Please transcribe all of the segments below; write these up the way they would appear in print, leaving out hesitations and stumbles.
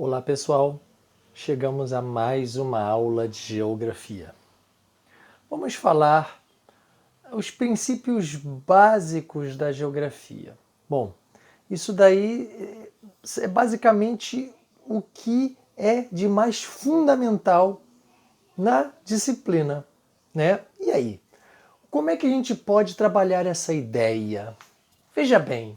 Olá pessoal, chegamos a mais uma aula de geografia. Vamos falar os princípios básicos da geografia. Bom, isso daí é basicamente o que é de mais fundamental na disciplina, né? E aí, como é que a gente pode trabalhar essa ideia? Veja bem,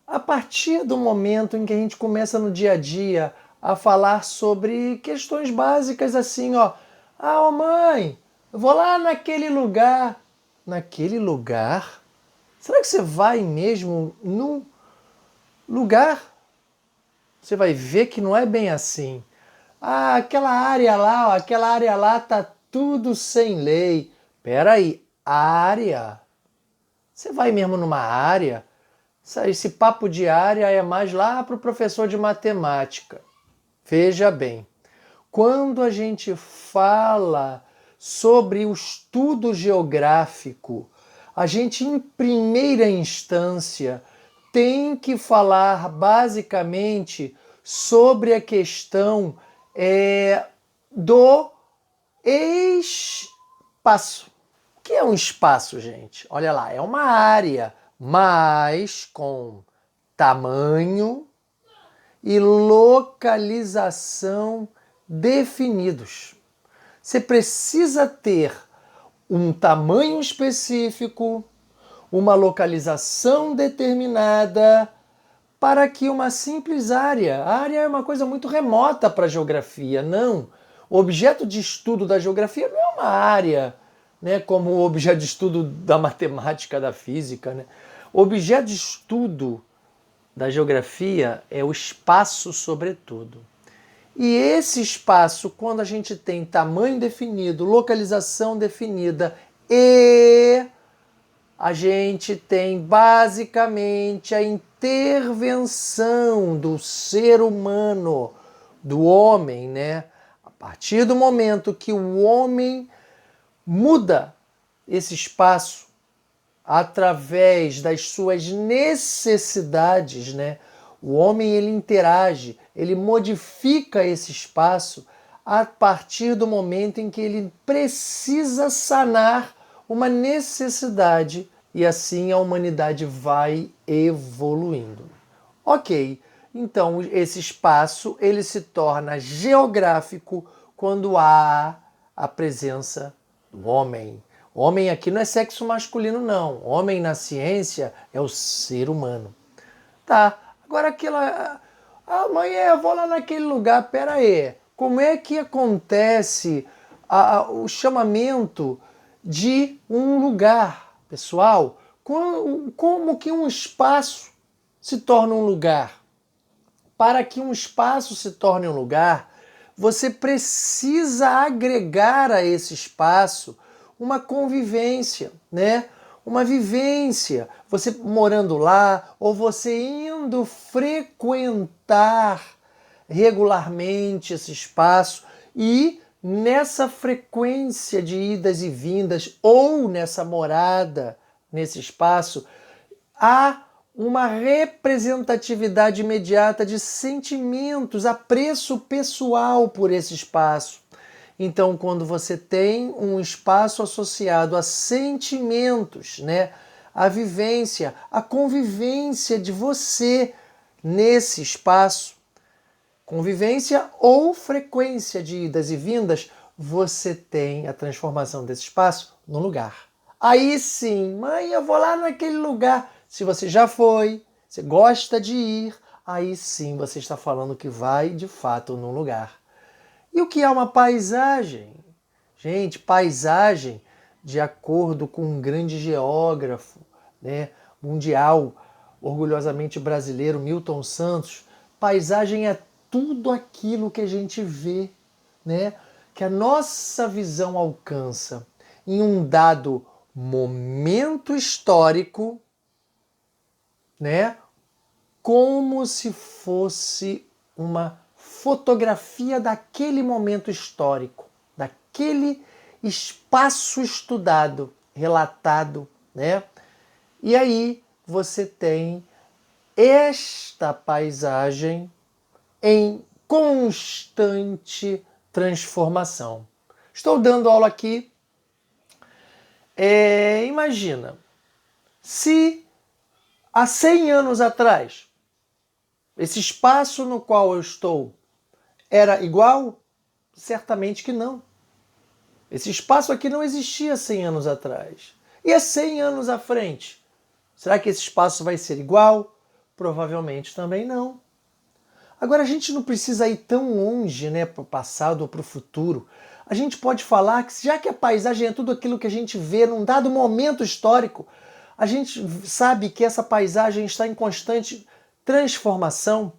a partir do momento em que a gente começa no dia a dia a falar sobre questões básicas assim, ó. Ah, ô mãe, eu vou lá naquele lugar. Naquele lugar? Será que você vai mesmo no lugar? Você vai ver que não é bem assim. Ah, aquela área lá, ó, aquela área lá tá tudo sem lei. Peraí, área? Você vai mesmo numa área? Esse papo de área é mais lá para o professor de matemática. Veja bem, quando a gente fala sobre o estudo geográfico, a gente, em primeira instância, tem que falar basicamente sobre a questão do espaço. O que é um espaço, gente? Olha lá, é uma área, mas com tamanho e localização definidos. Você precisa ter um tamanho específico, uma localização determinada para que uma simples área, a área é uma coisa muito remota para a geografia, não. O objeto de estudo da geografia não é uma área, né, como o objeto de estudo da matemática, da física, né? O objeto de estudo da geografia é o espaço, sobretudo. E esse espaço, quando a gente tem tamanho definido, localização definida e a gente tem basicamente a intervenção do ser humano, do homem, né? A partir do momento que o homem muda esse espaço através das suas necessidades, né? O homem ele interage, ele modifica esse espaço a partir do momento em que ele precisa sanar uma necessidade e assim a humanidade vai evoluindo. Ok, então esse espaço ele se torna geográfico quando há a presença do homem. Homem aqui não é sexo masculino, não. Homem na ciência é o ser humano. Tá, agora aquela... Ah, mãe, eu vou lá naquele lugar, pera aí. Como é que acontece o chamamento de um lugar, pessoal? Como que um espaço se torna um lugar? Para que um espaço se torne um lugar, você precisa agregar a esse espaço uma convivência, né? Uma vivência, você morando lá ou você indo frequentar regularmente esse espaço e nessa frequência de idas e vindas ou nessa morada nesse espaço há uma representatividade imediata de sentimentos, apreço pessoal por esse espaço. Então, quando você tem um espaço associado a sentimentos, né, a vivência, a convivência de você nesse espaço, convivência ou frequência de idas e vindas, você tem a transformação desse espaço num lugar. Aí sim, mãe, eu vou lá naquele lugar. Se você já foi, você gosta de ir, aí sim você está falando que vai de fato num lugar. E o que é uma paisagem? Gente, paisagem, de acordo com um grande geógrafo, né, mundial, orgulhosamente brasileiro, Milton Santos, paisagem é tudo aquilo que a gente vê, né, que a nossa visão alcança em um dado momento histórico, né, como se fosse uma fotografia daquele momento histórico, daquele espaço estudado, relatado, né? E aí você tem esta paisagem em constante transformação. Estou dando aula aqui. Imagina, se há 100 anos atrás, esse espaço no qual eu estou era igual? Certamente que não. Esse espaço aqui não existia 100 anos atrás. E há 100 anos à frente, será que esse espaço vai ser igual? Provavelmente também não. Agora, a gente não precisa ir tão longe, né, para o passado ou para o futuro. A gente pode falar que, já que a paisagem é tudo aquilo que a gente vê num dado momento histórico, a gente sabe que essa paisagem está em constante transformação.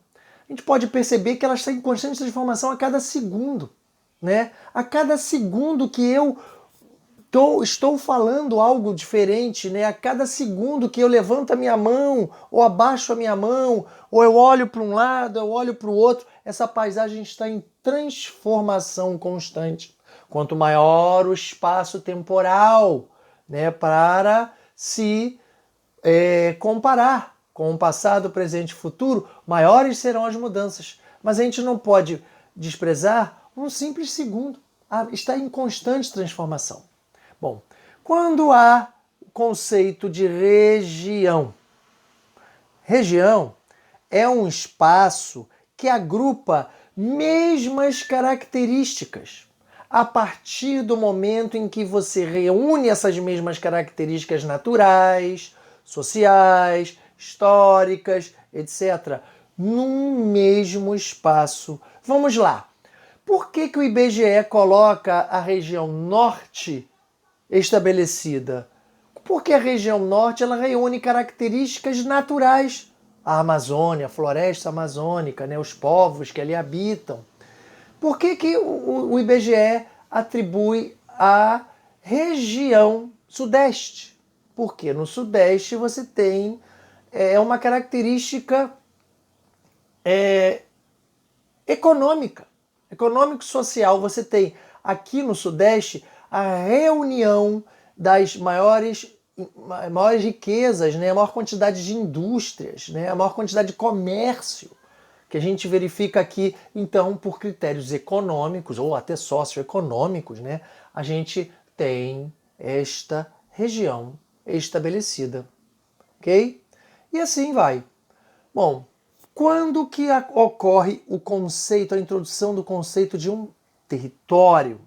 A gente pode perceber que ela está em constante transformação a cada segundo, né? A cada segundo que eu estou falando algo diferente, né? A cada segundo que eu levanto a minha mão, ou abaixo a minha mão, ou eu olho para um lado, eu olho para o outro, essa paisagem está em transformação constante. Quanto maior o espaço temporal, né, para se comparar com o passado, presente e futuro, maiores serão as mudanças. Mas a gente não pode desprezar um simples segundo. Está em constante transformação. Bom, quando há o conceito de região. Região é um espaço que agrupa mesmas características. A partir do momento em que você reúne essas mesmas características naturais, sociais, históricas, etc., num mesmo espaço. Vamos lá. Por que o IBGE coloca a região norte estabelecida? Porque a região norte ela reúne características naturais. A Amazônia, a floresta amazônica, né, os povos que ali habitam. Por que o IBGE atribui a região sudeste? Porque no sudeste você tem uma característica econômica, econômico-social. Você tem aqui no sudeste a reunião das maiores riquezas, né? A maior quantidade de indústrias, né? A maior quantidade de comércio que a gente verifica aqui, então, por critérios econômicos ou até socioeconômicos, né? A gente tem esta região estabelecida, ok? E assim vai. Bom, quando que ocorre o conceito, a introdução do conceito de um território,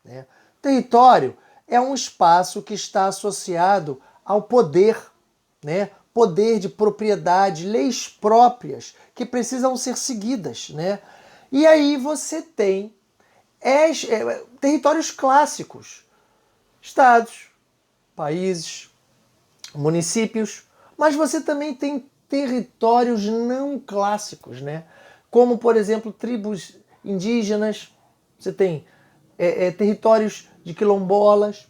né? Território é um espaço que está associado ao poder, né? Poder de propriedade, leis próprias que precisam ser seguidas, né? E aí você tem territórios clássicos, estados, países, municípios, mas você também tem territórios não clássicos, né? Como, por exemplo, tribos indígenas, você tem territórios de quilombolas,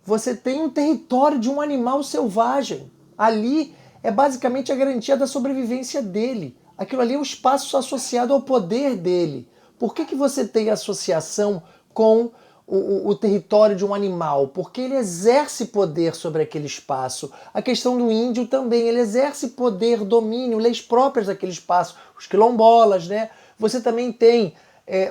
você tem um território de um animal selvagem. Ali é basicamente a garantia da sobrevivência dele. Aquilo ali é um espaço associado ao poder dele. Por que você tem associação com o território de um animal? Porque ele exerce poder sobre aquele espaço. A questão do índio também, ele exerce poder, domínio, leis próprias daquele espaço. Os quilombolas, né? Você também tem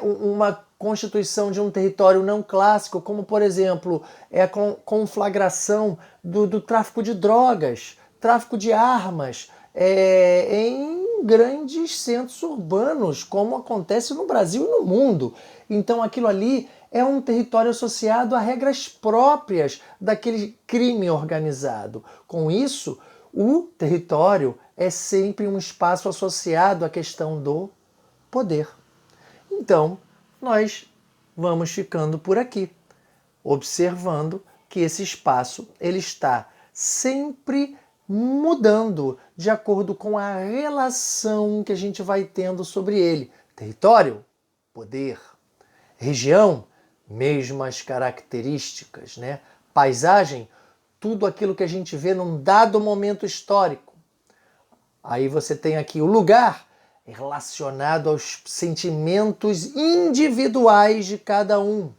uma constituição de um território não clássico, como, por exemplo, a conflagração do tráfico de drogas, tráfico de armas, em grandes centros urbanos, como acontece no Brasil e no mundo. Então aquilo ali é um território associado a regras próprias daquele crime organizado. Com isso, o território é sempre um espaço associado à questão do poder. Então, nós vamos ficando por aqui, observando que esse espaço ele está sempre mudando de acordo com a relação que a gente vai tendo sobre ele. Território, poder. Região, mesmas características, né? Paisagem, tudo aquilo que a gente vê num dado momento histórico. Aí você tem aqui o lugar, relacionado aos sentimentos individuais de cada um.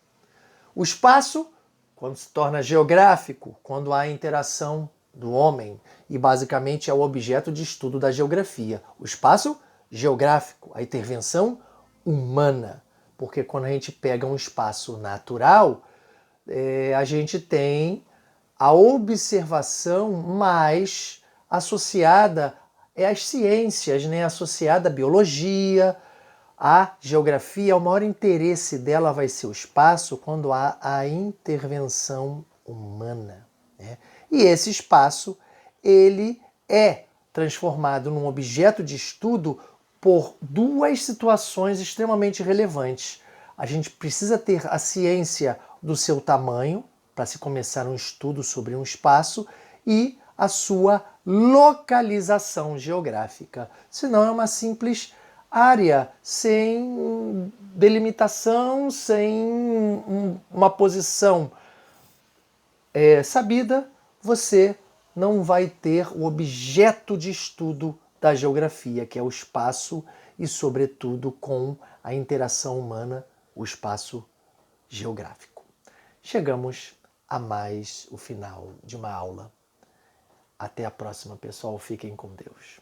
O espaço, quando se torna geográfico, quando há interação do homem, e basicamente é o objeto de estudo da geografia. O espaço geográfico, a intervenção humana, porque quando a gente pega um espaço natural, a gente tem a observação mais associada às ciências, né? Associada à biologia, à geografia. O maior interesse dela vai ser o espaço quando há a intervenção humana, né? E esse espaço, ele é transformado num objeto de estudo por duas situações extremamente relevantes. A gente precisa ter a ciência do seu tamanho, para se começar um estudo sobre um espaço, e a sua localização geográfica. Senão é uma simples área sem delimitação, sem uma posição sabida, você não vai ter o objeto de estudo da geografia, que é o espaço e, sobretudo, com a interação humana, o espaço geográfico. Chegamos a mais o final de uma aula. Até a próxima, pessoal. Fiquem com Deus.